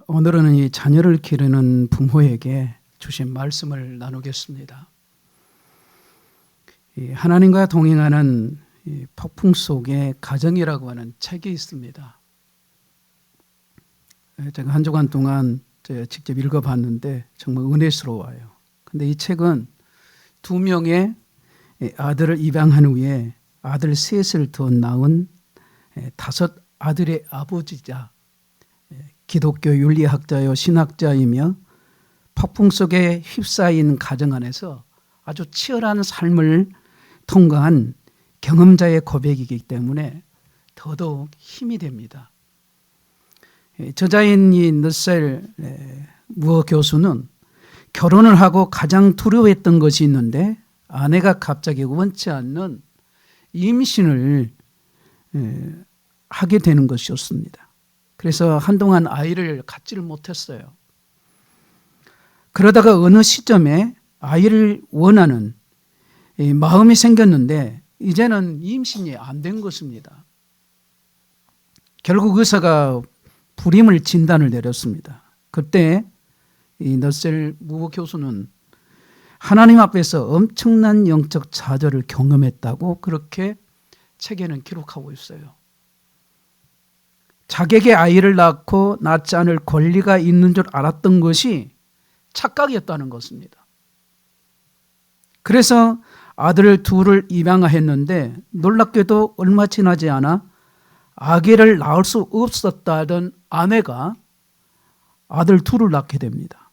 오늘은 이 자녀를 기르는 부모에게 주신 말씀을 나누겠습니다. 하나님과 동행하는 폭풍 속의 가정이라고 하는 책이 있습니다. 제가 한 주간 동안 직접 읽어봤는데 정말 은혜스러워요. 근데 이 책은 2명의 아들을 입양한 후에 아들 셋을 더 낳은 5 아들의 아버지자 기독교 윤리학자요 신학자이며 폭풍 속에 휩싸인 가정 안에서 아주 치열한 삶을 통과한 경험자의 고백이기 때문에 더더욱 힘이 됩니다. 저자인 이 너셀 무어 교수는 결혼을 하고 가장 두려워했던 것이 있는데 아내가 갑자기 원치 않는 임신을 하게 되는 것이었습니다. 그래서 한동안 아이를 갖지를 못했어요. 그러다가 어느 시점에 아이를 원하는 마음이 생겼는데 이제는 임신이 안 된 것입니다. 결국 의사가 불임을 진단을 내렸습니다. 그때 이 너셀 무어 교수는 하나님 앞에서 엄청난 영적 좌절을 경험했다고 그렇게 책에는 기록하고 있어요. 자객의 아이를 낳고 낳지 않을 권리가 있는 줄 알았던 것이 착각이었다는 것입니다. 그래서 아들 둘을 입양했는데 놀랍게도 얼마 지나지 않아 아기를 낳을 수 없었다던 아내가 아들 둘을 낳게 됩니다.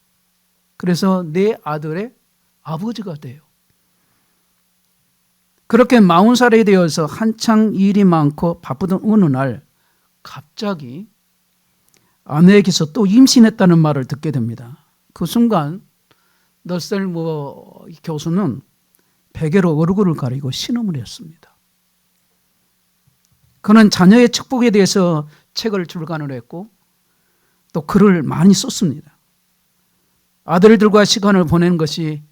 그래서 4 아들의 아버지가 돼요. 그렇게 40살이 되어서 한창 일이 많고 바쁘던 어느 날 갑자기 아내에게서 또 임신했다는 말을 듣게 됩니다. 그 순간 너셀 무어 교수는 베개로 얼굴을 가리고 신음을 했습니다. 그는 자녀의 축복에 대해서 책을 출간을 했고 또 글을 많이 썼습니다. 아들들과 시간을 보낸 것이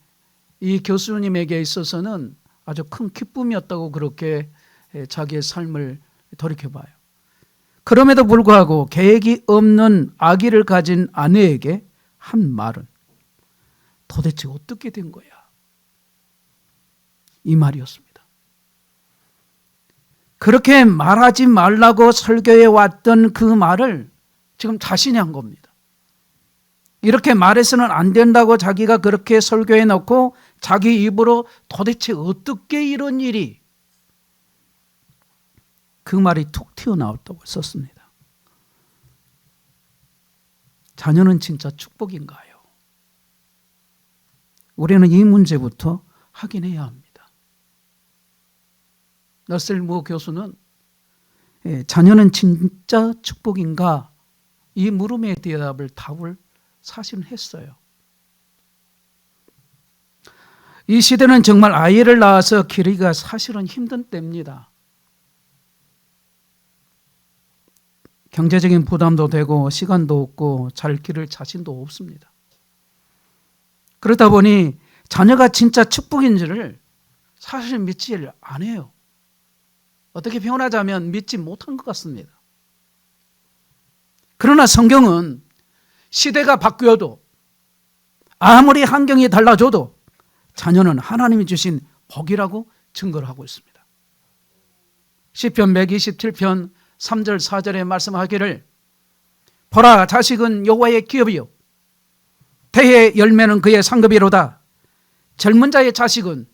이 교수님에게 있어서는 아주 큰 기쁨이었다고 그렇게 자기의 삶을 돌이켜봐요. 그럼에도 불구하고 계획이 없는 아기를 가진 아내에게 한 말은 도대체 어떻게 된 거야? 이 말이었습니다. 그렇게 말하지 말라고 설교해 왔던 그 말을 지금 자신이 한 겁니다. 이렇게 말해서는 안 된다고 자기가 그렇게 설교해 놓고 자기 입으로 도대체 어떻게 이런 일이 그 말이 툭 튀어나왔다고 썼습니다. 자녀는 진짜 축복인가요? 우리는 이 문제부터 확인해야 합니다. 너셀 무어 교수는 자녀는 진짜 축복인가? 이 물음에 답을 사실은 했어요. 이 시대는 정말 아이를 낳아서 기르기가 사실은 힘든 때입니다. 경제적인 부담도 되고 시간도 없고 잘 기를 자신도 없습니다. 그러다 보니 자녀가 진짜 축복인지를 사실 믿지 안 해요. 어떻게 표현하자면 믿지 못한 것 같습니다. 그러나 성경은 시대가 바뀌어도 아무리 환경이 달라져도 자녀는 하나님이 주신 복이라고 증거를 하고 있습니다. 시편 127편 3절 4절에 말씀하기를 보라 자식은 여호와의 기업이요 태의 열매는 그의 상급이로다. 젊은 자의 자식은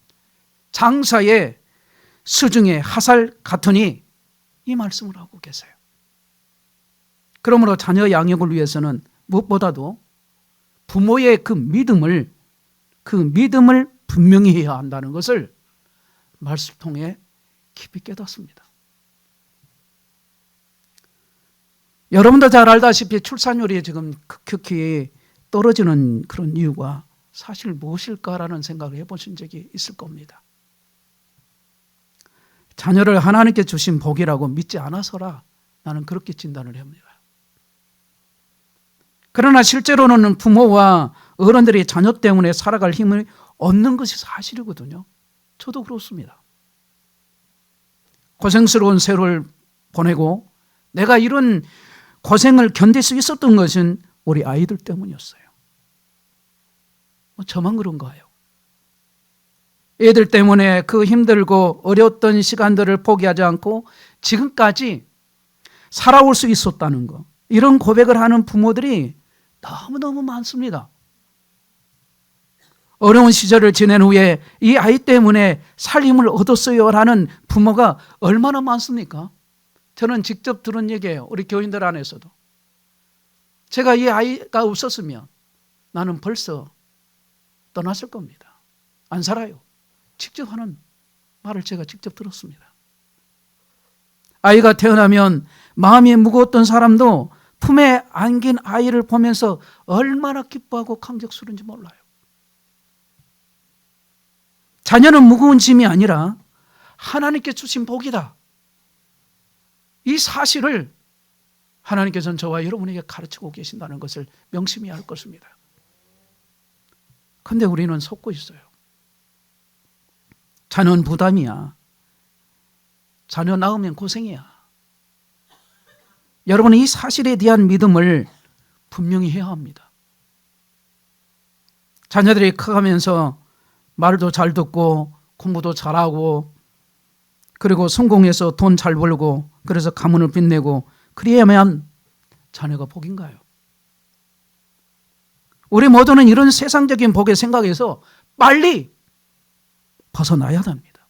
장사의 수중의 화살 같으니 이 말씀을 하고 계세요. 그러므로 자녀 양육을 위해서는 무엇보다도 부모의 그 믿음을 분명히 해야 한다는 것을 말씀을 통해 깊이 깨닫습니다. 여러분도 잘 알다시피 출산율이 지금 급격히 떨어지는 그런 이유가 사실 무엇일까라는 생각을 해보신 적이 있을 겁니다. 자녀를 하나님께 주신 복이라고 믿지 않아서라 나는 그렇게 진단을 합니다. 그러나 실제로는 부모와 어른들이 자녀 때문에 살아갈 힘을 얻는 것이 사실이거든요. 저도 그렇습니다. 고생스러운 세월을 보내고 내가 이런 고생을 견딜 수 있었던 것은 우리 아이들 때문이었어요. 저만 그런가요? 애들 때문에 그 힘들고 어려웠던 시간들을 포기하지 않고 지금까지 살아올 수 있었다는 거, 이런 고백을 하는 부모들이 너무너무 많습니다. 어려운 시절을 지낸 후에 이 아이 때문에 살림을 얻었어요 라는 부모가 얼마나 많습니까? 저는 직접 들은 얘기예요. 우리 교인들 안에서도. 제가 이 아이가 없었으면 나는 벌써 떠났을 겁니다. 안 살아요. 직접 하는 말을 제가 직접 들었습니다. 아이가 태어나면 마음이 무거웠던 사람도 품에 안긴 아이를 보면서 얼마나 기뻐하고 감격스러운지 몰라요. 자녀는 무거운 짐이 아니라 하나님께 주신 복이다. 이 사실을 하나님께서는 저와 여러분에게 가르치고 계신다는 것을 명심해야 할 것입니다. 그런데 우리는 속고 있어요. 자녀는 부담이야. 자녀 낳으면 고생이야. 여러분은 이 사실에 대한 믿음을 분명히 해야 합니다. 자녀들이 커가면서 말도 잘 듣고 공부도 잘하고 그리고 성공해서 돈 잘 벌고 그래서 가문을 빛내고 그래야만 자녀가 복인가요? 우리 모두는 이런 세상적인 복의 생각에서 빨리 벗어나야 합니다.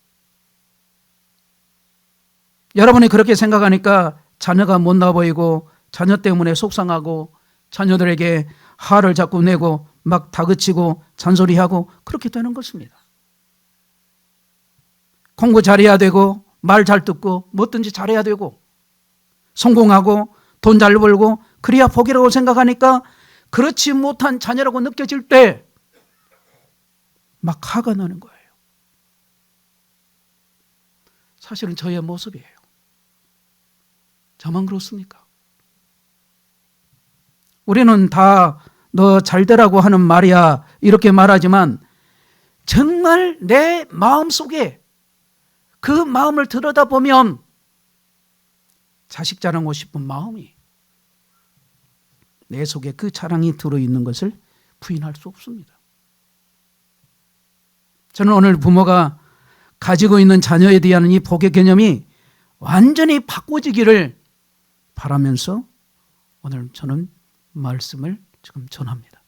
여러분이 그렇게 생각하니까 자녀가 못나 보이고 자녀 때문에 속상하고 자녀들에게 화를 자꾸 내고 막 다그치고 잔소리하고 그렇게 되는 것입니다. 공부 잘해야 되고 말 잘 듣고 뭐든지 잘해야 되고 성공하고 돈 잘 벌고 그래야 복이라고 생각하니까 그렇지 못한 자녀라고 느껴질 때 막 화가 나는 거예요. 사실은 저의 모습이에요. 저만 그렇습니까? 우리는 다 너 잘되라고 하는 말이야 이렇게 말하지만 정말 내 마음속에 그 마음을 들여다보면 자식 자랑하고 싶은 마음이 내 속에 그 자랑이 들어있는 것을 부인할 수 없습니다. 저는 오늘 부모가 가지고 있는 자녀에 대한 이 복의 개념이 완전히 바꿔지기를 바라면서 오늘 저는 말씀을 지금 전합니다.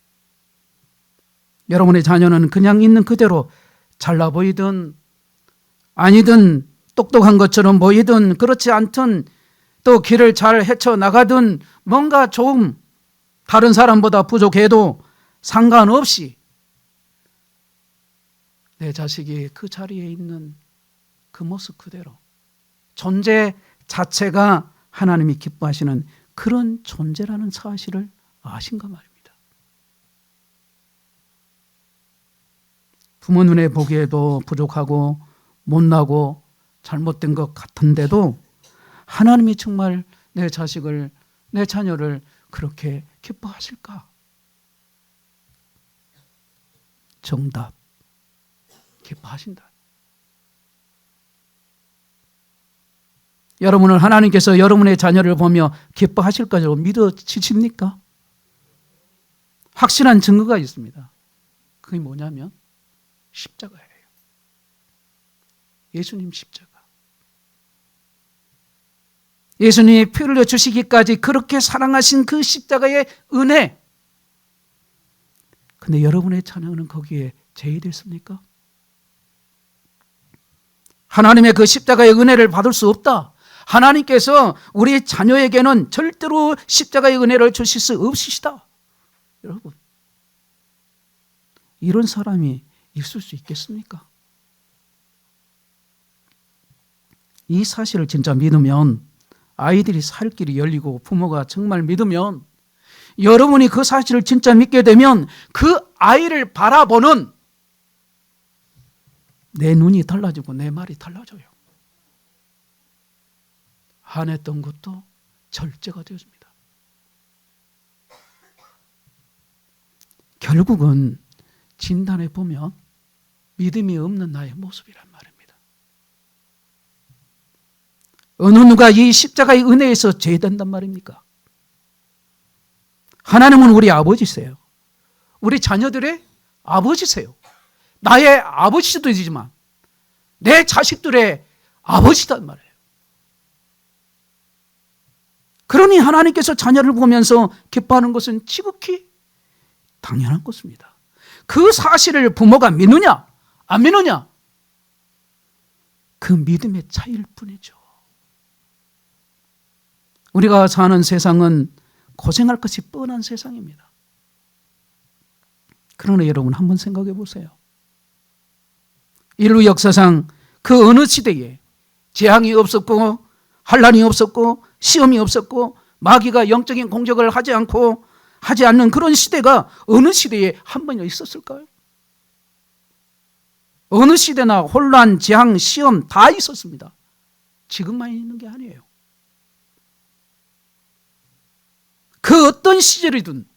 여러분의 자녀는 그냥 있는 그대로 잘나 보이든 아니든 똑똑한 것처럼 보이든 그렇지 않든 또 길을 잘 헤쳐나가든 뭔가 조금 다른 사람보다 부족해도 상관없이 내 자식이 그 자리에 있는 그 모습 그대로 존재 자체가 하나님이 기뻐하시는 그런 존재라는 사실을 아신가 말입니다. 부모 눈에 보기에도 부족하고 못나고 잘못된 것 같은데도 하나님이 정말 내 자식을, 내 자녀를 그렇게 기뻐하실까? 정답, 기뻐하신다. 여러분은 하나님께서 여러분의 자녀를 보며 기뻐하실 거라고 믿어지십니까? 확실한 증거가 있습니다. 그게 뭐냐면 십자가예요. 예수님 십자가. 예수님이 피 흘려 주시기까지 그렇게 사랑하신 그 십자가의 은혜. 근데 여러분의 자녀는 거기에 제외됐습니까? 하나님의 그 십자가의 은혜를 받을 수 없다. 하나님께서 우리 자녀에게는 절대로 십자가의 은혜를 주실 수 없으시다. 여러분, 이런 사람이 있을 수 있겠습니까? 이 사실을 진짜 믿으면 아이들이 살 길이 열리고 부모가 정말 믿으면 여러분이 그 사실을 진짜 믿게 되면 그 아이를 바라보는 내 눈이 달라지고 내 말이 달라져요. 한했던 것도 절제가 되어집니다. 결국은 진단해 보면 믿음이 없는 나의 모습이란 말입니다. 어느 누가 이 십자가의 은혜에서 제외된단 말입니까? 하나님은 우리 아버지세요. 우리 자녀들의 아버지세요. 나의 아버지도 되지만 내 자식들의 아버지단 말이에요. 그러니 하나님께서 자녀를 보면서 기뻐하는 것은 지극히 당연한 것입니다. 그 사실을 부모가 믿느냐 안 믿느냐, 그 믿음의 차이일 뿐이죠. 우리가 사는 세상은 고생할 것이 뻔한 세상입니다. 그러나 여러분 한번 생각해 보세요. 인류 역사상 그 어느 시대에 재앙이 없었고 환난이 없었고 시험이 없었고 마귀가 영적인 공격을 하지 않는 그런 시대가 어느 시대에 한 번이나 있었을까요? 어느 시대나 혼란, 재앙, 시험 다 있었습니다. 지금만 있는 게 아니에요. 그 어떤 시절이든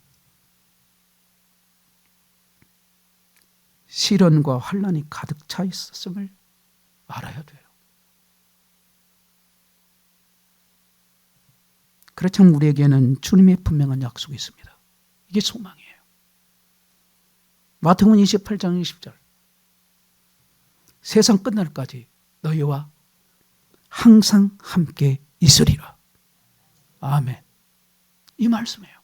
시련과 환난이 가득 차 있었음을 알아야 돼요. 그렇지만 우리에게는 주님의 분명한 약속이 있습니다. 이게 소망이에요. 마태복음 28장 20절. 세상 끝날까지 너희와 항상 함께 있으리라. 아멘. 이 말씀이에요.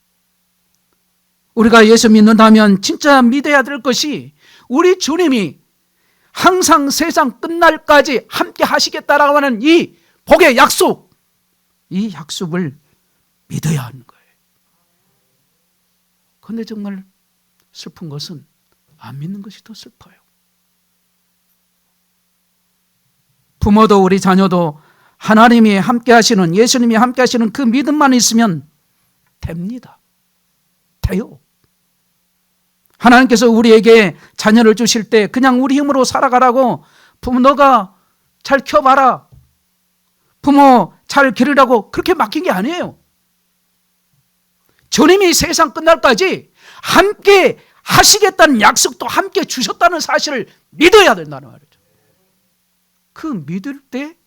우리가 예수 믿는다면 진짜 믿어야 될 것이 우리 주님이 항상 세상 끝날까지 함께 하시겠다라고 하는 이 복의 약속, 이 약속을 믿어야 하는 거예요. 그런데 정말 슬픈 것은 안 믿는 것이 더 슬퍼요. 부모도 우리 자녀도 하나님이 함께 하시는, 예수님이 함께 하시는 그 믿음만 있으면 됩니다. 돼요. 하나님께서 우리에게 자녀를 주실 때 그냥 우리 힘으로 살아가라고, 부모 너가 잘 키워봐라, 부모 잘 기르라고 그렇게 맡긴 게 아니에요. 주님이 세상 끝날까지 함께 하시겠다는 약속도 함께 주셨다는 사실을 믿어야 된다는 말이죠. 그 믿을 때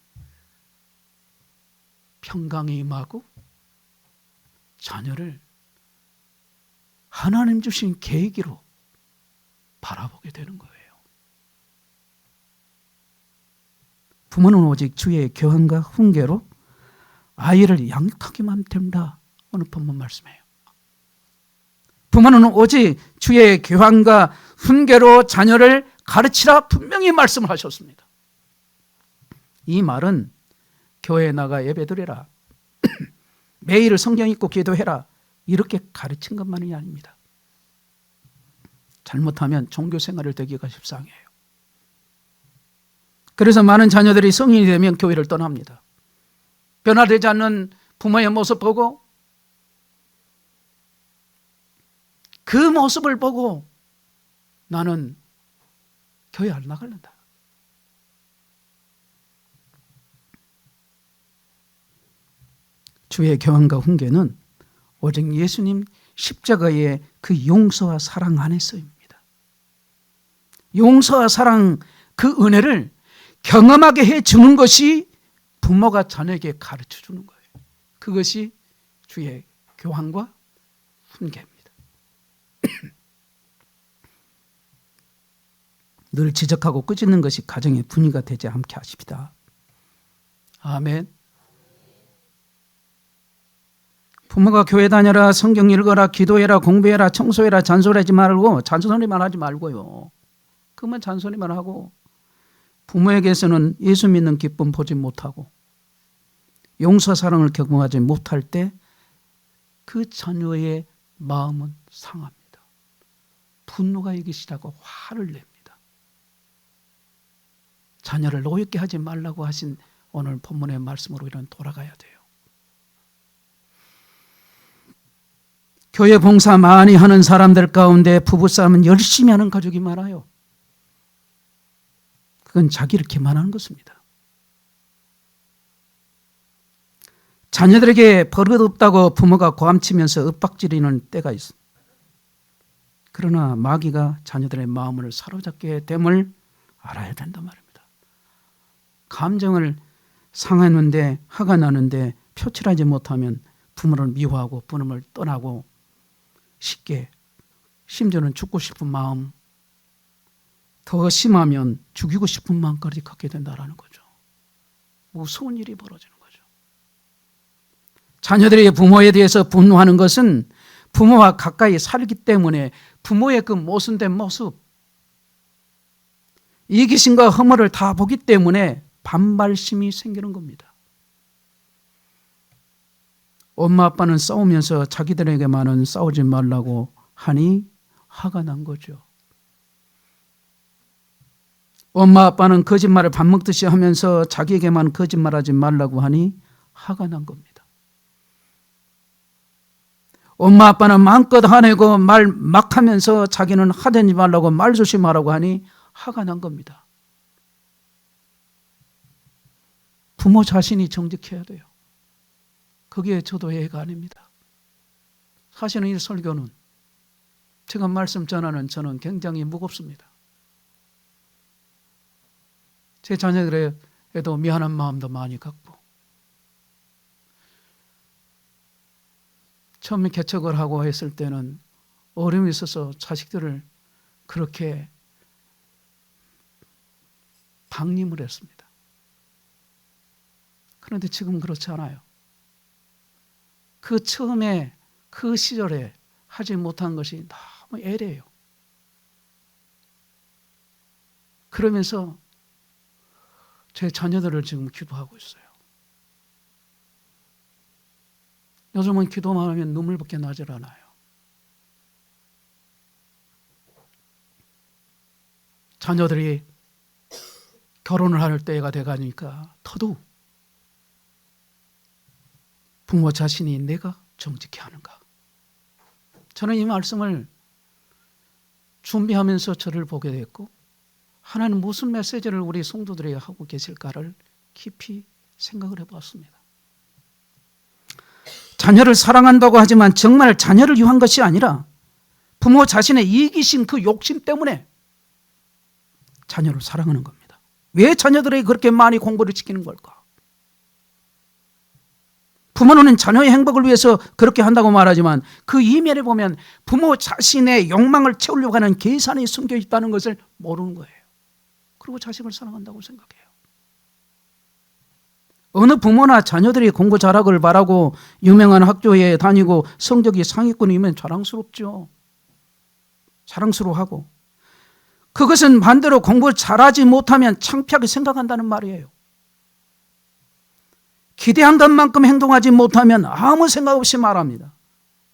평강이 임하고 자녀를 하나님 주신 계획으로 바라보게 되는 거예요. 부모는 오직 주의 교훈과 훈계로 아이를 양육하기만 된다. 오늘 본문 말씀이에요. 부모는 오직 주의 교훈과 훈계로 자녀를 가르치라 분명히 말씀을 하셨습니다. 이 말은 교회에 나가 예배드려라, 매일 성경 읽고 기도해라, 이렇게 가르친 것만이 아닙니다. 잘못하면 종교 생활을 되기가 십상해요. 그래서 많은 자녀들이 성인이 되면 교회를 떠납니다. 변화되지 않는 부모의 모습 보고, 그 모습을 보고 나는 교회 안 나갈란다. 주의 교훈과 훈계는 오직 예수님 십자가의 그 용서와 사랑 안에 쓰입니다. 용서와 사랑, 그 은혜를 경험하게 해주는 것이 부모가 자녀에게 가르쳐주는 거예요. 그것이 주의 교훈과 훈계입니다. 늘 지적하고 꾸짖는 것이 가정의 분위기가 되지 않게 하십니다. 아멘. 부모가 교회 다녀라, 성경 읽어라, 기도해라, 공부해라, 청소해라, 잔소리하지 말고, 잔소리만 하지 말고요. 그만 잔소리만 하고, 부모에게서는 예수 믿는 기쁨 보지 못하고 용서 사랑을 경험하지 못할 때 그 자녀의 마음은 상합니다. 분노가 이기 시작하고 화를 냅니다. 자녀를 노엽게 하지 말라고 하신 오늘 본문의 말씀으로 이런 돌아가야 돼요. 교회 봉사 많이 하는 사람들 가운데 부부싸움은 열심히 하는 가족이 많아요. 그건 자기를 기만하는 것입니다. 자녀들에게 버릇 없다고 부모가 고함치면서 윽박지르는 때가 있습니다. 그러나 마귀가 자녀들의 마음을 사로잡게 됨을 알아야 된단 말입니다. 감정을 상했는데, 화가 나는데 표출하지 못하면 부모를 미워하고 부모를 떠나고 쉽게, 심지어는 죽고 싶은 마음, 더 심하면 죽이고 싶은 마음까지 갖게 된다는 거죠. 무서운 일이 벌어지는 거죠. 자녀들이 부모에 대해서 분노하는 것은 부모와 가까이 살기 때문에 부모의 그 모순된 모습, 이기심과 허물을 다 보기 때문에 반발심이 생기는 겁니다. 엄마 아빠는 싸우면서 자기들에게만은 싸우지 말라고 하니 화가 난 거죠. 엄마 아빠는 거짓말을 밥 먹듯이 하면서 자기에게만 거짓말하지 말라고 하니 화가 난 겁니다. 엄마 아빠는 마음껏 화내고 말 막 하면서 자기는 하대지 말라고 말 조심하라고 하니 화가 난 겁니다. 부모 자신이 정직해야 돼요. 그게 저도 예가 아닙니다. 사실은 이 설교는 제가 말씀 전하는 저는 굉장히 무겁습니다. 제 자녀들에도 미안한 마음도 많이 갖고, 처음에 개척을 하고 했을 때는 어려움이 있어서 자식들을 그렇게 방임을 했습니다. 그런데 지금 그렇지 않아요. 그 처음에 그 시절에 하지 못한 것이 너무 애래요. 그러면서 제 자녀들을 지금 기도하고 있어요. 요즘은 기도만 하면 눈물밖에 나질 않아요. 자녀들이 결혼을 할 때가 돼가니까 더더욱 부모 자신이 내가 정직해야 하는가. 저는 이 말씀을 준비하면서 저를 보게 됐고, 하나님 무슨 메시지를 우리 성도들에게 하고 계실까를 깊이 생각을 해보았습니다. 자녀를 사랑한다고 하지만 정말 자녀를 위한 것이 아니라 부모 자신의 이기심, 그 욕심 때문에 자녀를 사랑하는 겁니다. 왜 자녀들에게 그렇게 많이 공부를 시키는 걸까? 부모는 자녀의 행복을 위해서 그렇게 한다고 말하지만 그 이면에 보면 부모 자신의 욕망을 채우려고 하는 계산이 숨겨 있다는 것을 모르는 거예요. 그리고 자식을 사랑한다고 생각해요. 어느 부모나 자녀들이 공부 잘하기를 바라고 유명한 학교에 다니고 성적이 상위권이면 자랑스럽죠. 자랑스러워하고, 그것은 반대로 공부 잘하지 못하면 창피하게 생각한다는 말이에요. 기대한 것만큼 행동하지 못하면 아무 생각 없이 말합니다.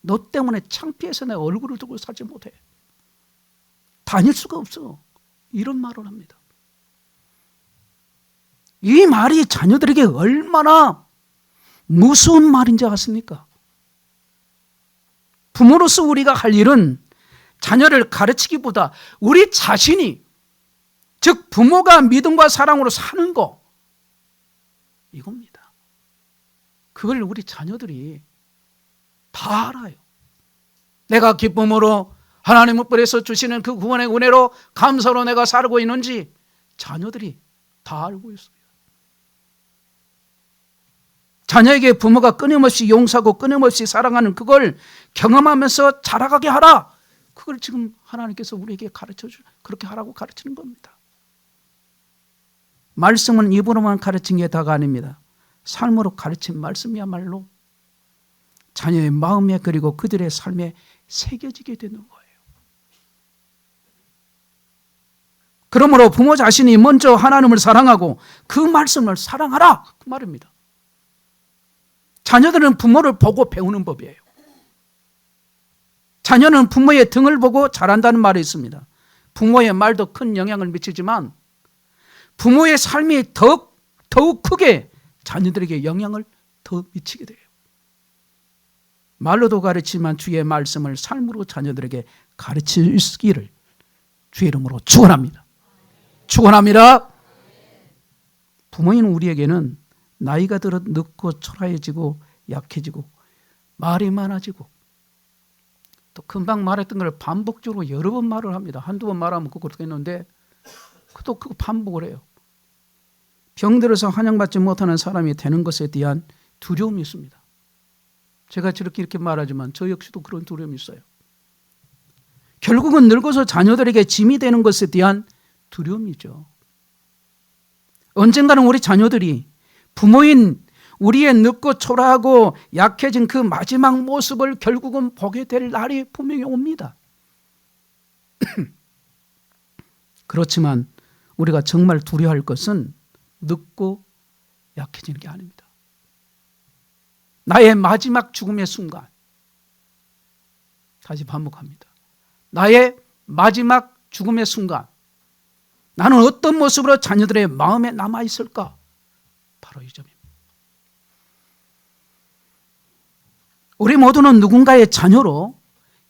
너 때문에 창피해서 내 얼굴을 두고 살지 못해. 다닐 수가 없어. 이런 말을 합니다. 이 말이 자녀들에게 얼마나 무서운 말인지 아십니까? 부모로서 우리가 할 일은 자녀를 가르치기보다 우리 자신이, 즉 부모가 믿음과 사랑으로 사는 거, 이겁니다. 그걸 우리 자녀들이 다 알아요. 내가 기쁨으로 하나님의 뿔에서 주시는 그 구원의 은혜로 감사로 내가 살고 있는지 자녀들이 다 알고 있습니다. 자녀에게 부모가 끊임없이 용서하고 끊임없이 사랑하는 그걸 경험하면서 자라가게 하라. 그걸 지금 하나님께서 우리에게 그렇게 하라고 가르치는 겁니다. 말씀은 입으로만 가르친 게 다가 아닙니다. 삶으로 가르친 말씀이야말로 자녀의 마음에 그리고 그들의 삶에 새겨지게 되는 거예요. 그러므로 부모 자신이 먼저 하나님을 사랑하고 그 말씀을 사랑하라, 그 말입니다. 자녀들은 부모를 보고 배우는 법이에요. 자녀는 부모의 등을 보고 자란다는 말이 있습니다. 부모의 말도 큰 영향을 미치지만 부모의 삶이 더욱 크게 자녀들에게 영향을 더 미치게 돼요. 말로도 가르치지만 주의 말씀을 삶으로 자녀들에게 가르치기를 주의 이름으로 축원합니다. 축원합니다. 부모인 우리에게는 나이가 들어 늙고 초라해지고 약해지고 말이 많아지고 또 금방 말했던 걸 반복적으로 여러 번 말을 합니다. 한두 번 말하면 그렇게 했는데 또 그거 반복을 해요. 병들어서 환영받지 못하는 사람이 되는 것에 대한 두려움이 있습니다. 제가 저렇게 이렇게 말하지만 저 역시도 그런 두려움이 있어요. 결국은 늙어서 자녀들에게 짐이 되는 것에 대한 두려움이죠. 언젠가는 우리 자녀들이 부모인 우리의 늙고 초라하고 약해진 그 마지막 모습을 결국은 보게 될 날이 분명히 옵니다. 그렇지만 우리가 정말 두려워할 것은 늙고 약해지는 게 아닙니다. 나의 마지막 죽음의 순간, 다시 반복합니다. 나의 마지막 죽음의 순간, 나는 어떤 모습으로 자녀들의 마음에 남아있을까? 바로 이 점입니다. 우리 모두는 누군가의 자녀로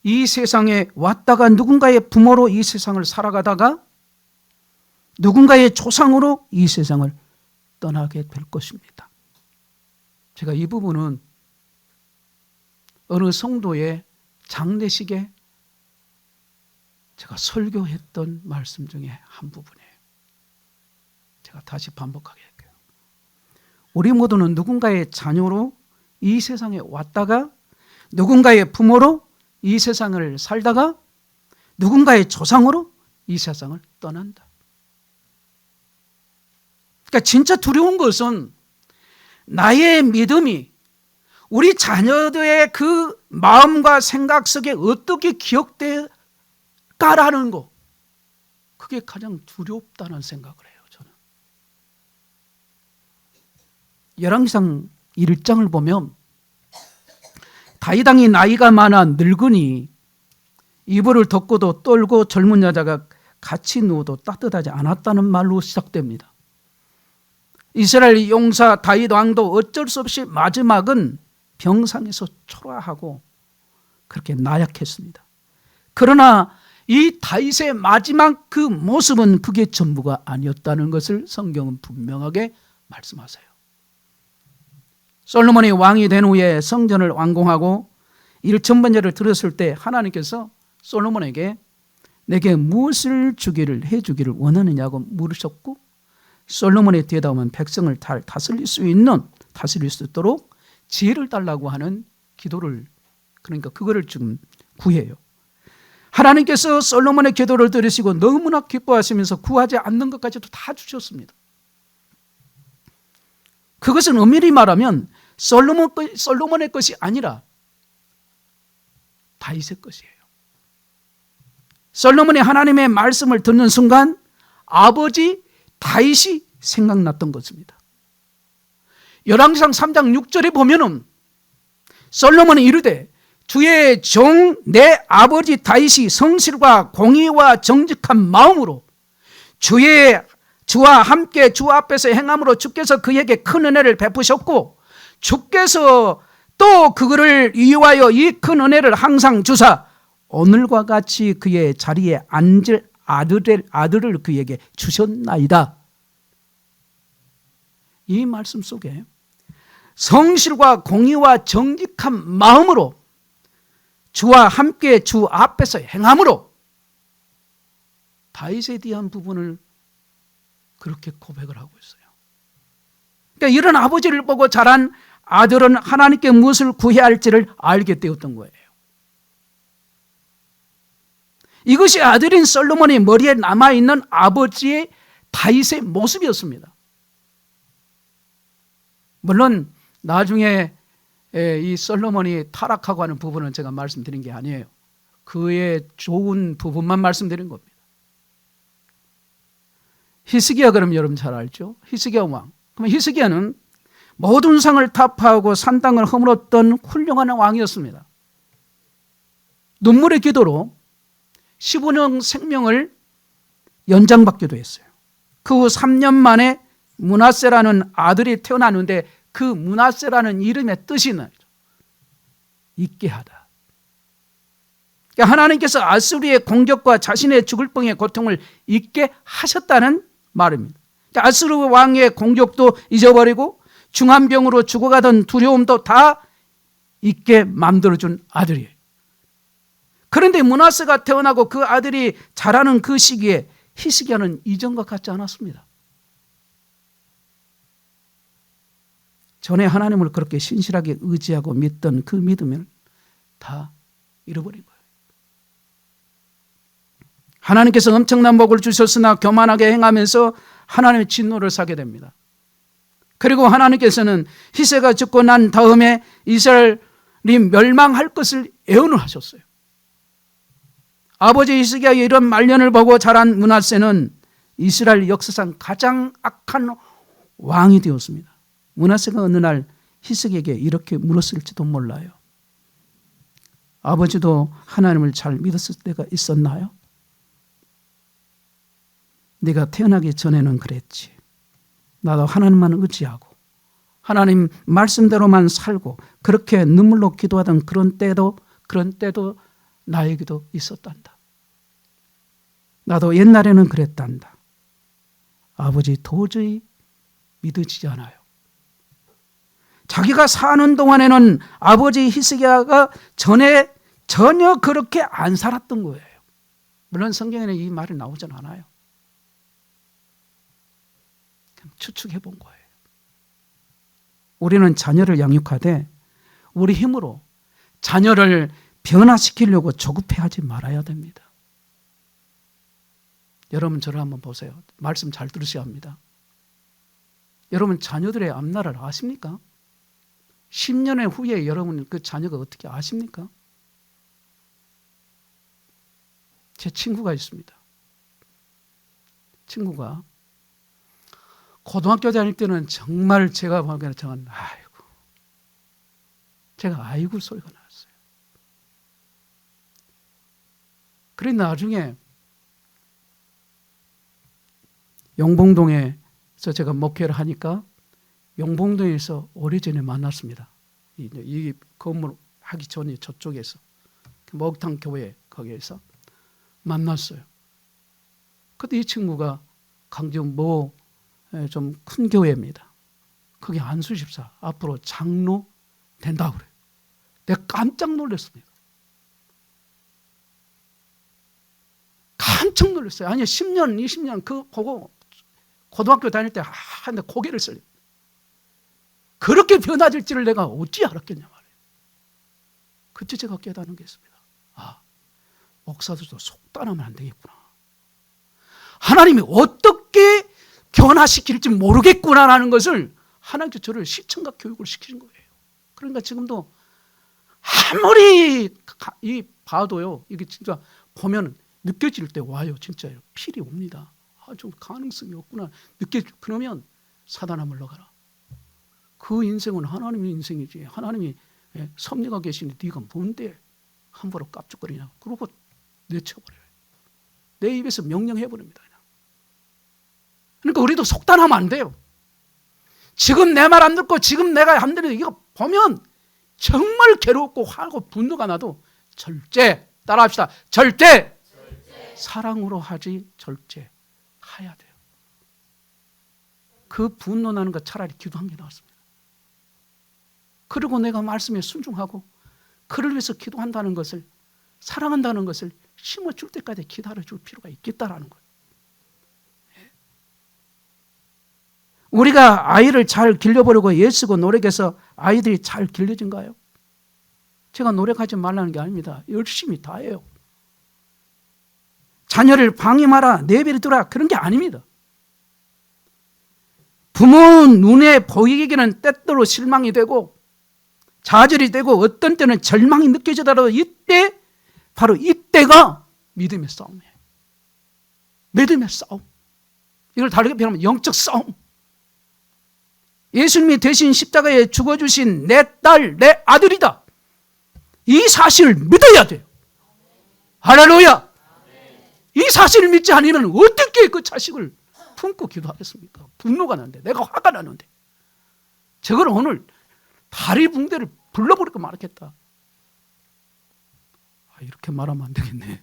이 세상에 왔다가 누군가의 부모로 이 세상을 살아가다가 누군가의 조상으로 이 세상을 떠나게 될 것입니다. 제가 이 부분은 어느 성도의 장례식에 제가 설교했던 말씀 중에 한 부분이에요. 제가 다시 반복하게 할게요. 우리 모두는 누군가의 자녀로 이 세상에 왔다가 누군가의 부모로 이 세상을 살다가 누군가의 조상으로 이 세상을 떠난다. 그러니까 진짜 두려운 것은 나의 믿음이 우리 자녀들의 그 마음과 생각 속에 어떻게 기억될까라는 거, 그게 가장 두렵다는 생각을 해요. 저는 열왕기상 1장을 보면 다윗 왕이 나이가 많아 늙으니 이불을 덮고도 떨고 젊은 여자가 같이 누워도 따뜻하지 않았다는 말로 시작됩니다. 이스라엘 용사 다윗 왕도 어쩔 수 없이 마지막은 병상에서 초라하고 그렇게 나약했습니다. 그러나 이 다윗의 마지막 그 모습은 그게 전부가 아니었다는 것을 성경은 분명하게 말씀하세요. 솔로몬이 왕이 된 후에 성전을 완공하고 1,000번제를 드렸을 때 하나님께서 솔로몬에게 내게 무엇을 해주기를 원하느냐고 물으셨고, 솔로몬의 대답은 백성을 다스릴 수 있도록 지혜를 달라고 하는 기도를, 그러니까 그거를 지금 구해요. 하나님께서 솔로몬의 기도를 들으시고 너무나 기뻐하시면서 구하지 않는 것까지도 다 주셨습니다. 그것은 엄밀히 말하면 솔로몬의 것이 아니라 다윗의 것이에요. 솔로몬이 하나님의 말씀을 듣는 순간 아버지 다윗이 생각났던 것입니다. 열왕기상 3장 6절에 보면은 솔로몬이 이르되 주의 종 내 아버지 다윗이 성실과 공의와 정직한 마음으로 주와 함께 주 앞에서 행함으로 주께서 그에게 큰 은혜를 베푸셨고, 주께서 또 그를 위하여 이 큰 은혜를 항상 주사 오늘과 같이 그의 자리에 앉을 아들을 그에게 주셨나이다. 이 말씀 속에 성실과 공의와 정직한 마음으로 주와 함께 주 앞에서 행함으로 다윗에 대한 부분을 그렇게 고백을 하고 있어요. 그러니까 이런 아버지를 보고 자란 아들은 하나님께 무엇을 구해야 할지를 알게 되었던 거예요. 이것이 아들인 솔로몬의 머리에 남아있는 아버지의 다윗의 모습이었습니다. 물론 나중에 이 솔로몬이 타락하고 하는 부분은 제가 말씀드린 게 아니에요. 그의 좋은 부분만 말씀드린 겁니다. 히스기야, 그럼 여러분 잘 알죠? 히스기야 왕. 그럼 히스기야는 모든 상을 타파하고 산당을 허물었던 훌륭한 왕이었습니다. 눈물의 기도로 15년 생명을 연장받기도 했어요. 그 후 3년 만에 므낫세라는 아들이 태어나는데 그 므낫세라는 이름의 뜻은 잊게 하다. 그러니까 하나님께서 아수리의 공격과 자신의 죽을 뻥의 고통을 잊게 하셨다는 말입니다. 그러니까 아수르 왕의 공격도 잊어버리고 중환병으로 죽어가던 두려움도 다 잊게 만들어준 아들이에요. 그런데 므낫세가 태어나고 그 아들이 자라는 그 시기에 히스기야는 이전과 같지 않았습니다. 전에 하나님을 그렇게 신실하게 의지하고 믿던 그 믿음을 다 잃어버린 거예요. 하나님께서 엄청난 복을 주셨으나 교만하게 행하면서 하나님의 진노를 사게 됩니다. 그리고 하나님께서는 히세가 죽고 난 다음에 이스라엘이 멸망할 것을 예언을 하셨어요. 아버지 히스기야의 이런 말년을 보고 자란 므낫세는 이스라엘 역사상 가장 악한 왕이 되었습니다. 므낫세가 어느 날 히스기야에게 이렇게 물었을지도 몰라요. 아버지도 하나님을 잘 믿었을 때가 있었나요? 네가 태어나기 전에는 그랬지. 나도 하나님만 의지하고 하나님 말씀대로만 살고 그렇게 눈물로 기도하던 그런 때도 나에게도 있었단다. 나도 옛날에는 그랬단다. 아버지 도저히 믿어지지 않아요. 자기가 사는 동안에는 아버지 히스기야가 전혀 그렇게 안 살았던 거예요. 물론 성경에는 이 말이 나오진 않아요. 그냥 추측해 본 거예요. 우리는 자녀를 양육하되 우리 힘으로 자녀를 변화시키려고 조급해하지 말아야 됩니다. 여러분 저를 한번 보세요. 말씀 잘 들으셔야 합니다. 여러분 자녀들의 앞날을 아십니까? 10년의 후에 여러분 그 자녀가 어떻게 아십니까? 제 친구가 있습니다. 친구가 고등학교 다닐 때는 정말 제가 보기에는 저는 아이고 소리가 나왔어요. 그래 나중에 영봉동에서 제가 목회를 하니까 영봉동에서 오래전에 만났습니다. 이 건물 하기 전에 저쪽에서 목탕 교회 거기에서 만났어요. 그때 이 친구가 강정 좀 큰 교회입니다. 거기 안수집사 앞으로 장로 된다고 그래요. 내가 깜짝 놀랐습니다. 깜짝 놀랐어요. 아니 10년, 20년 그거 보고 고등학교 다닐 때 내 고개를 쓸려. 그렇게 변화될지를 내가 어찌 알았겠냐 말이에요. 그때 제가 깨닫는 게 있습니다. 목사들도 속단하면 안 되겠구나. 하나님이 어떻게 변화시킬지 모르겠구나라는 것을 하나님께서 저를 시청각 교육을 시키는 거예요. 그러니까 지금도 아무리 봐도요, 이게 진짜 보면 느껴질 때 와요. 진짜요. 필이 옵니다. 좀 가능성이 없구나. 그러면 사단아 물러가라. 그 인생은 하나님의 인생이지. 하나님이 섭리가 계시니 네가 뭔데 함부로 깝죽거리냐. 그러고 내쳐버려요. 내 입에서 명령해버립니다. 그러니까 우리도 속단하면 안 돼요. 지금 내 말 안 듣고 지금 내가 안 들으면 이거 보면 정말 괴롭고 화나고 분노가 나도 절제, 따라합시다. 절제. 사랑으로 하지 절제 해야 돼요. 그 분노 나는 거 차라리 기도한 게 나았습니다. 그리고 내가 말씀에 순종하고 그를 위해서 기도한다는 것을, 사랑한다는 것을 심어줄 때까지 기다려줄 필요가 있겠다라는 거예요. 우리가 아이를 잘 길러보려고 애쓰고 노력해서 아이들이 잘 길러진가요? 제가 노력하지 말라는 게 아닙니다. 열심히 다 해요. 자녀를 방임하라, 내버려 두라, 그런 게 아닙니다. 부모 눈에 보이기에는 때때로 실망이 되고 좌절이 되고 어떤 때는 절망이 느껴지더라도 바로 이때가 믿음의 싸움이에요. 믿음의 싸움. 이걸 다르게 표현하면 영적 싸움. 예수님이 대신 십자가에 죽어주신 내 딸, 내 아들이다. 이 사실을 믿어야 돼요. 할렐루야. 이 사실을 믿지 않으면 어떻게 그 자식을 품고 기도하겠습니까? 분노가 나는데, 내가 화가 나는데. 저걸 오늘 다리 붕대를 불러버리고 말겠다. 이렇게 말하면 안 되겠네.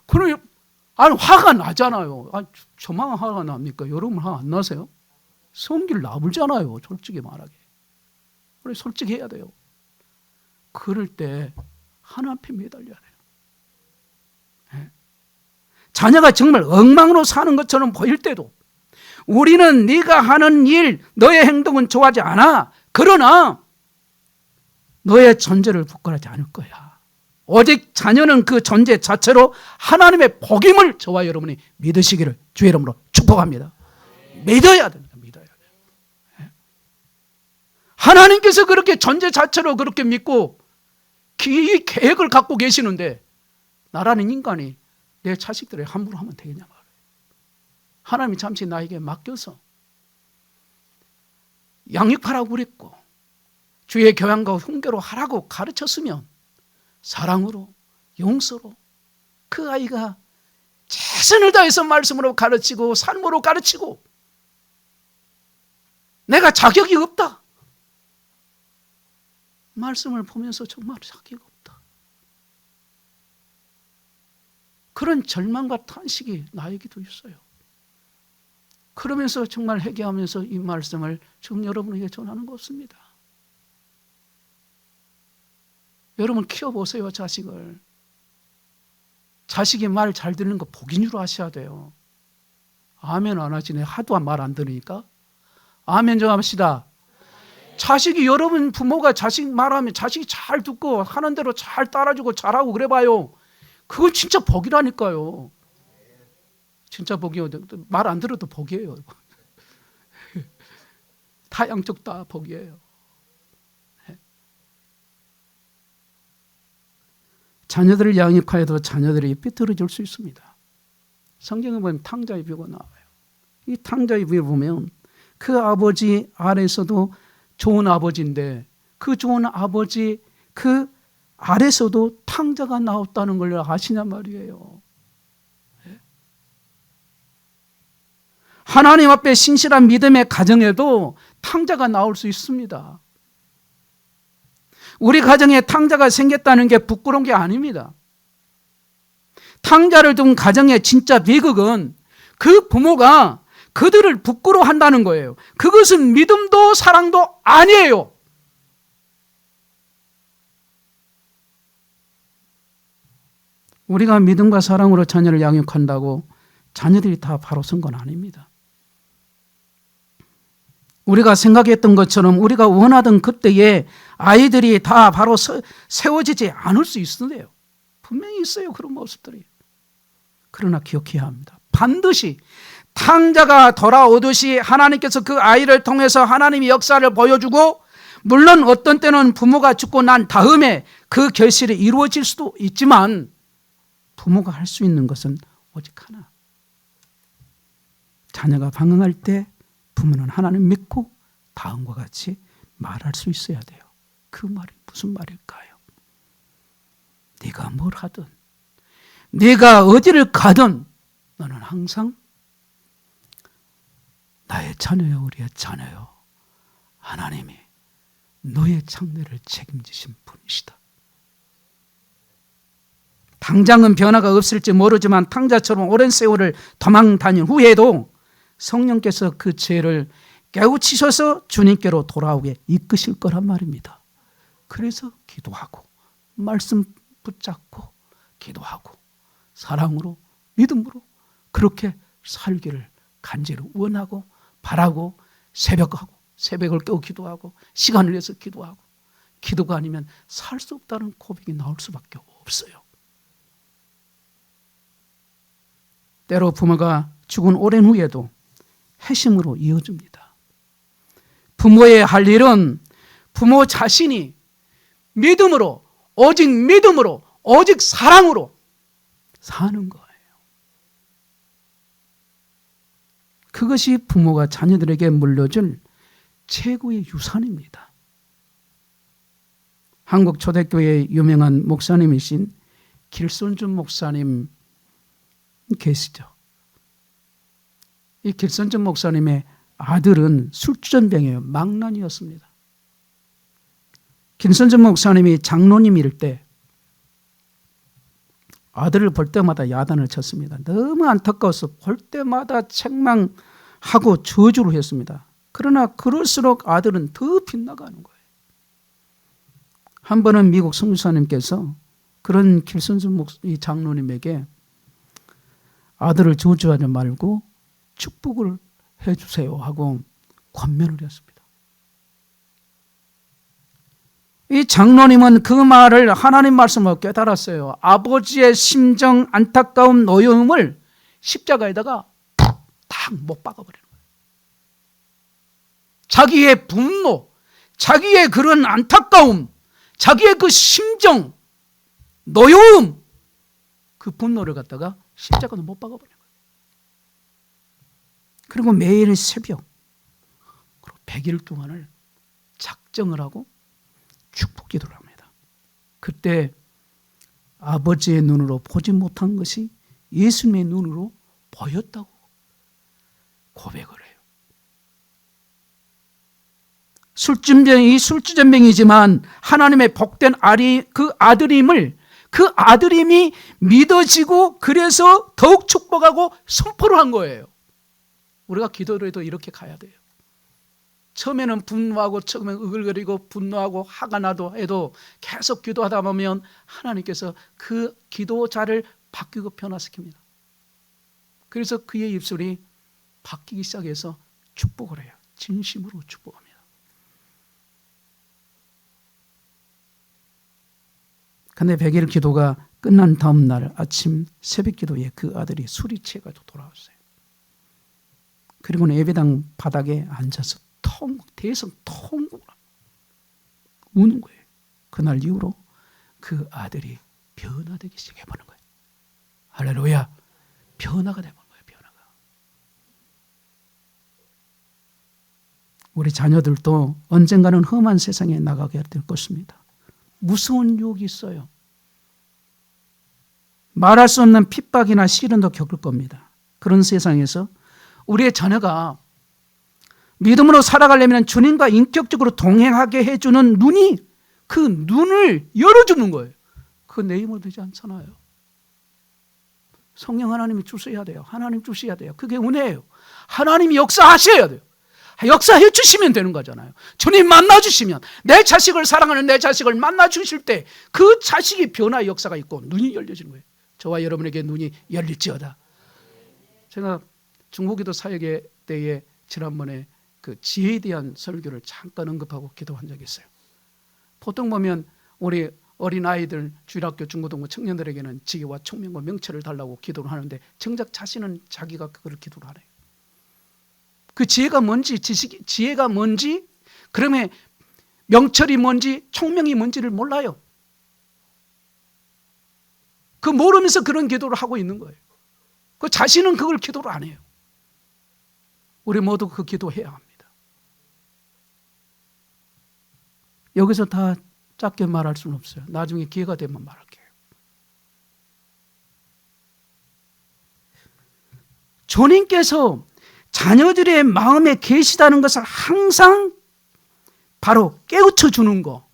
그럼 화가 나잖아요. 저만 화가 납니까? 여러분 화 안 나세요? 성질 나불잖아요. 솔직히 말하게. 그래 솔직히 해야 돼요. 그럴 때 하나 앞에 매달려야 돼요. 네? 자녀가 정말 엉망으로 사는 것처럼 보일 때도 우리는 네가 하는 일, 너의 행동은 좋아하지 않아. 그러나 너의 존재를 부끄러워하지 않을 거야. 오직 자녀는 그 존재 자체로 하나님의 복임을 저와 여러분이 믿으시기를 주의 이름으로 축복합니다. 믿어야 됩니다. 믿어야 돼요. 하나님께서 그렇게 존재 자체로 그렇게 믿고 이 계획을 갖고 계시는데 나라는 인간이 내 자식들을 함부로 하면 되겠냐 말이에요. 하나님이 잠시 나에게 맡겨서 양육하라고 그랬고 주의 교양과 훈계로 하라고 가르쳤으면 사랑으로 용서로 그 아이가 최선을 다해서 말씀으로 가르치고 삶으로 가르치고 내가 자격이 없다. 말씀을 보면서 정말 자격이 없다. 그런 절망과 탄식이 나에게도 있어요. 그러면서 정말 회개하면서 이 말씀을 지금 여러분에게 전하는 것 없습니다. 여러분 키워보세요. 자식을. 자식이 말 잘 듣는 거 복인으로 하셔야 돼요. 아멘 안 하시네. 하도 말 안 들으니까. 아멘 좀 합시다. 자식이 여러분 부모가 자식 말하면 자식이 잘 듣고 하는 대로 잘 따라주고 잘하고 그래봐요. 그건 진짜 복이라니까요. 진짜 복이요. 말 안 들어도 복이에요. 다 양쪽 다 복이에요. 자녀들을 양육하여도 자녀들이 삐뚤어질 수 있습니다. 성경에 보면 탕자의 비유가 나와요. 이 탕자의 비유를 보면 그 아버지 아래서도 좋은 아버지인데 그 좋은 아버지 그 아래서도 탕자가 나왔다는 걸 아시냐 말이에요. 하나님 앞에 신실한 믿음의 가정에도 탕자가 나올 수 있습니다. 우리 가정에 탕자가 생겼다는 게 부끄러운 게 아닙니다. 탕자를 둔 가정의 진짜 비극은 그 부모가 그들을 부끄러워한다는 거예요. 그것은 믿음도 사랑도 아니에요. 우리가 믿음과 사랑으로 자녀를 양육한다고 자녀들이 다 바로 선 건 아닙니다. 우리가 생각했던 것처럼 우리가 원하던 그때에 아이들이 다 바로 세워지지 않을 수 있어요. 분명히 있어요. 그런 모습들이. 그러나 기억해야 합니다. 반드시 탕자가 돌아오듯이 하나님께서 그 아이를 통해서 하나님의 역사를 보여주고 물론 어떤 때는 부모가 죽고 난 다음에 그 결실이 이루어질 수도 있지만 부모가 할 수 있는 것은 오직 하나. 자녀가 방황할 때 부모는 하나님 믿고 다음과 같이 말할 수 있어야 돼요. 그 말이 무슨 말일까요? 네가 뭘 하든 네가 어디를 가든 너는 항상 나의 자녀요 우리의 자녀요 하나님이 너의 장래를 책임지신 분이시다. 당장은 변화가 없을지 모르지만 탕자처럼 오랜 세월을 도망 다닌 후에도 성령께서 그 죄를 깨우치셔서 주님께로 돌아오게 이끄실 거란 말입니다. 그래서 기도하고 말씀 붙잡고 기도하고 사랑으로 믿음으로 그렇게 살기를 간절히 원하고 바라고 새벽을 깨워 기도하고 시간을 내서 기도하고 기도가 아니면 살 수 없다는 고백이 나올 수밖에 없어요. 때로 부모가 죽은 오랜 후에도 회심으로 이어집니다. 부모의 할 일은 부모 자신이 믿음으로 오직 사랑으로 사는 거예요. 그것이 부모가 자녀들에게 물려줄 최고의 유산입니다. 한국 초대교회의 유명한 목사님이신 길손준 목사님 계시죠. 이 길손준 목사님의 아들은 술주전병이에요. 망난이었습니다. 길손준 목사님이 장로님일 때 아들을 볼 때마다 야단을 쳤습니다. 너무 안타까워서 볼 때마다 책망하고 저주를 했습니다. 그러나 그럴수록 아들은 더 빗나가는 거예요. 한 번은 미국 선교사님께서 그런 길손준 장로님에게 아들을 저주하지 말고 축복을 해주세요 하고 권면을 했습니다. 이 장로님은 그 말을 하나님 말씀으로 깨달았어요. 아버지의 심정, 안타까움, 노여움을 십자가에다가 탁 못 박아버리는 거예요. 자기의 분노, 자기의 그런 안타까움, 자기의 그 심정, 노여움, 그 분노를 갖다가 십자가로 못 박아버리는 거예요. 그리고 매일 새벽, 그리고 100일 동안을 작정을 하고 축복 기도를 합니다. 그때 아버지의 눈으로 보지 못한 것이 예수님의 눈으로 보였다고 고백을 해요. 이 술주전병이지만 하나님의 복된 그 아들임이 믿어지고 그래서 더욱 축복하고 선포를 한 거예요. 우리가 기도를 해도 이렇게 가야 돼요. 처음에는 분노하고 처음에는 으글거리고 분노하고 화가 나도 해도 계속 기도하다 보면 하나님께서 그 기도자를 바뀌고 변화시킵니다. 그래서 그의 입술이 바뀌기 시작해서 축복을 해요. 진심으로 축복합니다. 근데 100일 기도가 끝난 다음 날 아침 새벽 기도에 그 아들이 술이 취해가지고 돌아왔어요. 그리고는 예배당 바닥에 앉아서 대성 통곡을 우는 거예요. 그날 이후로 그 아들이 변화되기 시작해보는 거예요. 할렐루야. 변화가 되는 거예요. 변화가. 우리 자녀들도 언젠가는 험한 세상에 나가게 될 것입니다. 무서운 유혹이 있어요. 말할 수 없는 핍박이나 시련도 겪을 겁니다. 그런 세상에서 우리의 자녀가 믿음으로 살아가려면 주님과 인격적으로 동행하게 해주는 눈이 그 눈을 열어주는 거예요. 그건 내 힘으로 되지 않잖아요. 성령 하나님이 주셔야 돼요. 하나님 주셔야 돼요. 그게 은혜예요. 하나님이 역사하셔야 돼요. 역사해 주시면 되는 거잖아요. 주님 만나 주시면 내 자식을 사랑하는 내 자식을 만나 주실 때 그 자식이 변화의 역사가 있고 눈이 열려지는 거예요. 저와 여러분에게 눈이 열릴지어다. 제가 중국기도 사역의 때에 지난번에 그 지혜에 대한 설교를 잠깐 언급하고 기도한 적이 있어요. 보통 보면 우리 어린아이들, 주일학교, 중고등부 청년들에게는 지혜와 총명과 명철을 달라고 기도를 하는데 정작 자신은 자기가 그걸 기도를 하래요. 그 지혜가 뭔지, 지혜가 뭔지, 그러면 명철이 뭔지, 총명이 뭔지를 몰라요. 그 모르면서 그런 기도를 하고 있는 거예요. 그 자신은 그걸 기도를 안 해요. 우리 모두 그 기도해야 합니다. 여기서 다 짧게 말할 수는 없어요. 나중에 기회가 되면 말할게요. 주님께서 자녀들의 마음에 계시다는 것을 항상 바로 깨우쳐 주는 거,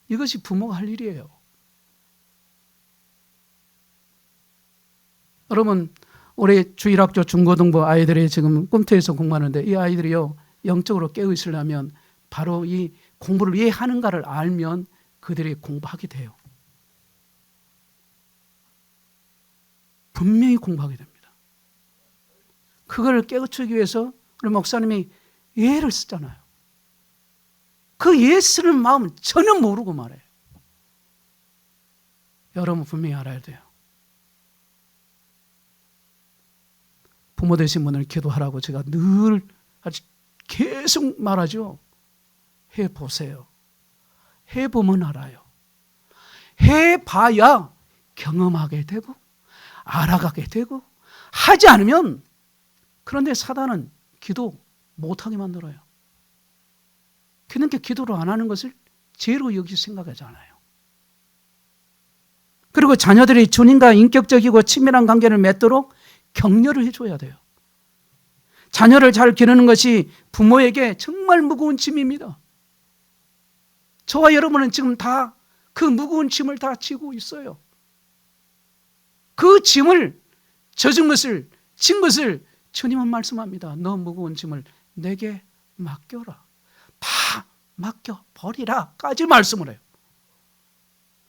이것이 부모가 할 일이에요. 여러분, 우리 주일학교 중고등부 아이들이 지금 꿈터에서 공부하는데 이 아이들이요, 영적으로 깨어 있으려면 바로 이 공부를 왜 하는가를 알면 그들이 공부하게 돼요. 분명히 공부하게 됩니다. 그걸 깨우치기 위해서 우리 목사님이 예를 쓰잖아요. 그 예 쓰는 마음은 전혀 모르고 말해요. 여러분 분명히 알아야 돼요. 부모 되신 분을 기도하라고 제가 늘 아주 계속 말하죠. 해보세요. 해보면 알아요. 해봐야 경험하게 되고 알아가게 되고, 하지 않으면, 그런데 사단은 기도 못하게 만들어요. 그러니까 기도를 안 하는 것을 죄로 여기 생각하지 않아요. 그리고 자녀들이 주님과 인격적이고 친밀한 관계를 맺도록 격려를 해줘야 돼요. 자녀를 잘 기르는 것이 부모에게 정말 무거운 짐입니다. 저와 여러분은 지금 다 그 무거운 짐을 다 지고 있어요. 그 짐을, 진 것을 주님은 말씀합니다. 너 무거운 짐을 내게 맡겨라. 다 맡겨버리라까지 말씀을 해요.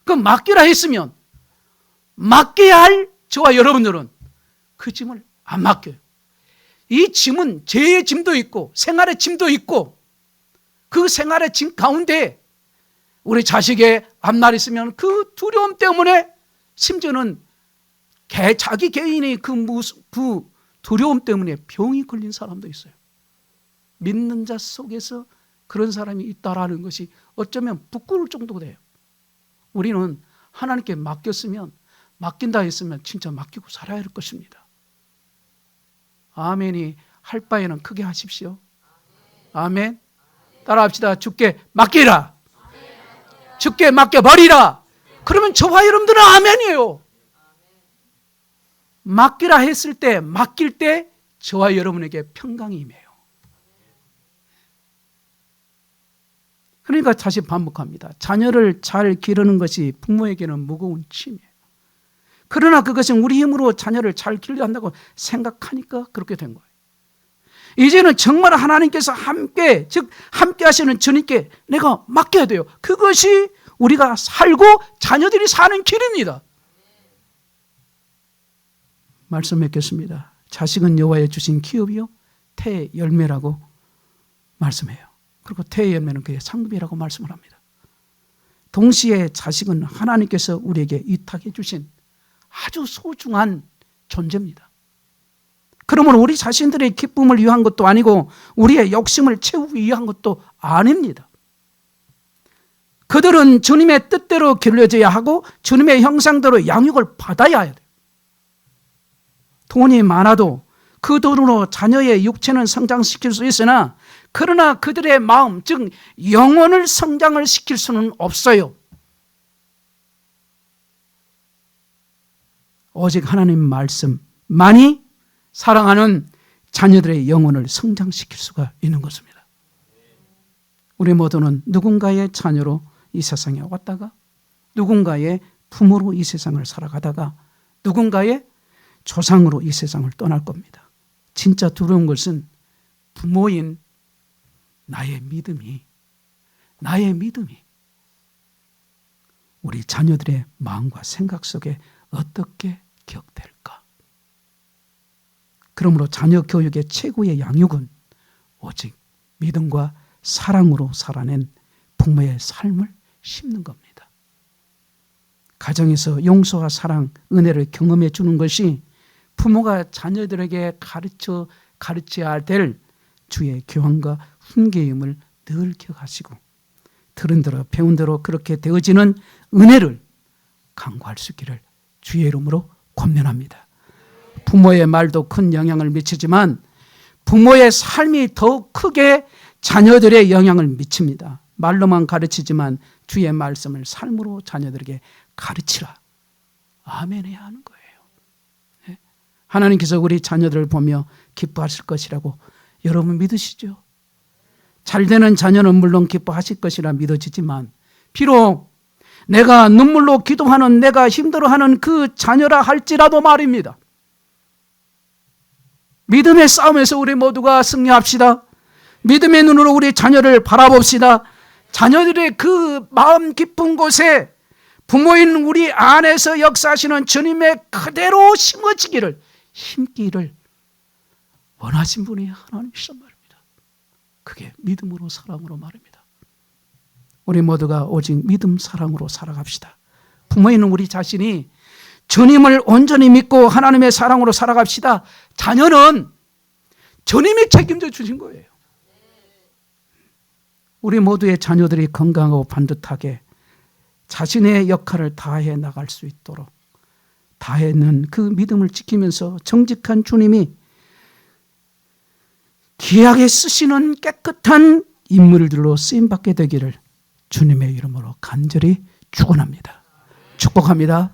그 맡기라 했으면 맡겨야 할 저와 여러분들은 그 짐을 안 맡겨요. 이 짐은 죄의 짐도 있고 생활의 짐도 있고, 그 생활의 짐 가운데 우리 자식의 앞날 있으면 그 두려움 때문에 심지어는 자기 개인의 그 두려움 때문에 병이 걸린 사람도 있어요. 믿는 자 속에서 그런 사람이 있다라는 것이 어쩌면 부끄러울 정도가 돼요. 우리는 하나님께 맡긴다 했으면 진짜 맡기고 살아야 할 것입니다. 아멘이 할 바에는 크게 하십시오. 아멘. 따라합시다. 주께 맡기라. 주께 맡겨버리라. 그러면 저와 여러분들은 아멘이에요. 맡기라 했을 때, 맡길 때 저와 여러분에게 평강이 임해요. 그러니까 다시 반복합니다. 자녀를 잘 기르는 것이 부모에게는 무거운 짐이에요. 그러나 그것은 우리 힘으로 자녀를 잘 기르려 한다고 생각하니까 그렇게 된 거예요. 이제는 정말 하나님께서 함께 하시는 주님께 내가 맡겨야 돼요. 그것이 우리가 살고 자녀들이 사는 길입니다. 말씀 맺겠습니다. 자식은 여호와의 주신 기업이요 태의 열매라고 말씀해요. 그리고 태의 열매는 그의 상급이라고 말씀을 합니다. 동시에 자식은 하나님께서 우리에게 위탁해 주신 아주 소중한 존재입니다. 그러므로 우리 자신들의 기쁨을 위한 것도 아니고 우리의 욕심을 채우기 위한 것도 아닙니다. 그들은 주님의 뜻대로 길러져야 하고 주님의 형상대로 양육을 받아야 해야 돼요. 돈이 많아도 그 돈으로 자녀의 육체는 성장시킬 수 있으나 그러나 그들의 마음, 즉 영혼을 성장을 시킬 수는 없어요. 오직 하나님 말씀만이 사랑하는 자녀들의 영혼을 성장시킬 수가 있는 것입니다. 우리 모두는 누군가의 자녀로 이 세상에 왔다가 누군가의 부모로 이 세상을 살아가다가 누군가의 조상으로 이 세상을 떠날 겁니다. 진짜 두려운 것은 부모인 나의 믿음이 우리 자녀들의 마음과 생각 속에 어떻게 기억될까? 그러므로 자녀 교육의 최고의 양육은 오직 믿음과 사랑으로 살아낸 부모의 삶을 심는 겁니다. 가정에서 용서와 사랑, 은혜를 경험해 주는 것이 부모가 자녀들에게 가르쳐야 될 주의 교훈과 훈계임을 늘 기억하시고 들은 대로 배운 대로 그렇게 되어지는 은혜를 강구할 수 있기를 주의 이름으로 권면합니다. 부모의 말도 큰 영향을 미치지만 부모의 삶이 더 크게 자녀들의 영향을 미칩니다. 말로만 가르치지만 주의 말씀을 삶으로 자녀들에게 가르치라. 아멘 해야 하는 거예요. 하나님께서 우리 자녀들을 보며 기뻐하실 것이라고 여러분 믿으시죠? 잘 되는 자녀는 물론 기뻐하실 것이라 믿어지지만 비록 내가 눈물로 기도하는 내가 힘들어하는 그 자녀라 할지라도 말입니다. 믿음의 싸움에서 우리 모두가 승리합시다. 믿음의 눈으로 우리 자녀를 바라봅시다. 자녀들의 그 마음 깊은 곳에 부모인 우리 안에서 역사하시는 주님의 그대로 심기를 원하신 분이 하나님이시란 말입니다. 그게 믿음으로 사랑으로 말입니다. 우리 모두가 오직 믿음 사랑으로 살아갑시다. 부모인 우리 자신이 주님을 온전히 믿고 하나님의 사랑으로 살아갑시다. 자녀는 주님이 책임져 주신 거예요. 우리 모두의 자녀들이 건강하고 반듯하게 자신의 역할을 다해 나갈 수 있도록 다해는 그 믿음을 지키면서 정직한 주님이 귀하게 쓰시는 깨끗한 인물들로 쓰임받게 되기를 주님의 이름으로 간절히 축원합니다. 축복합니다.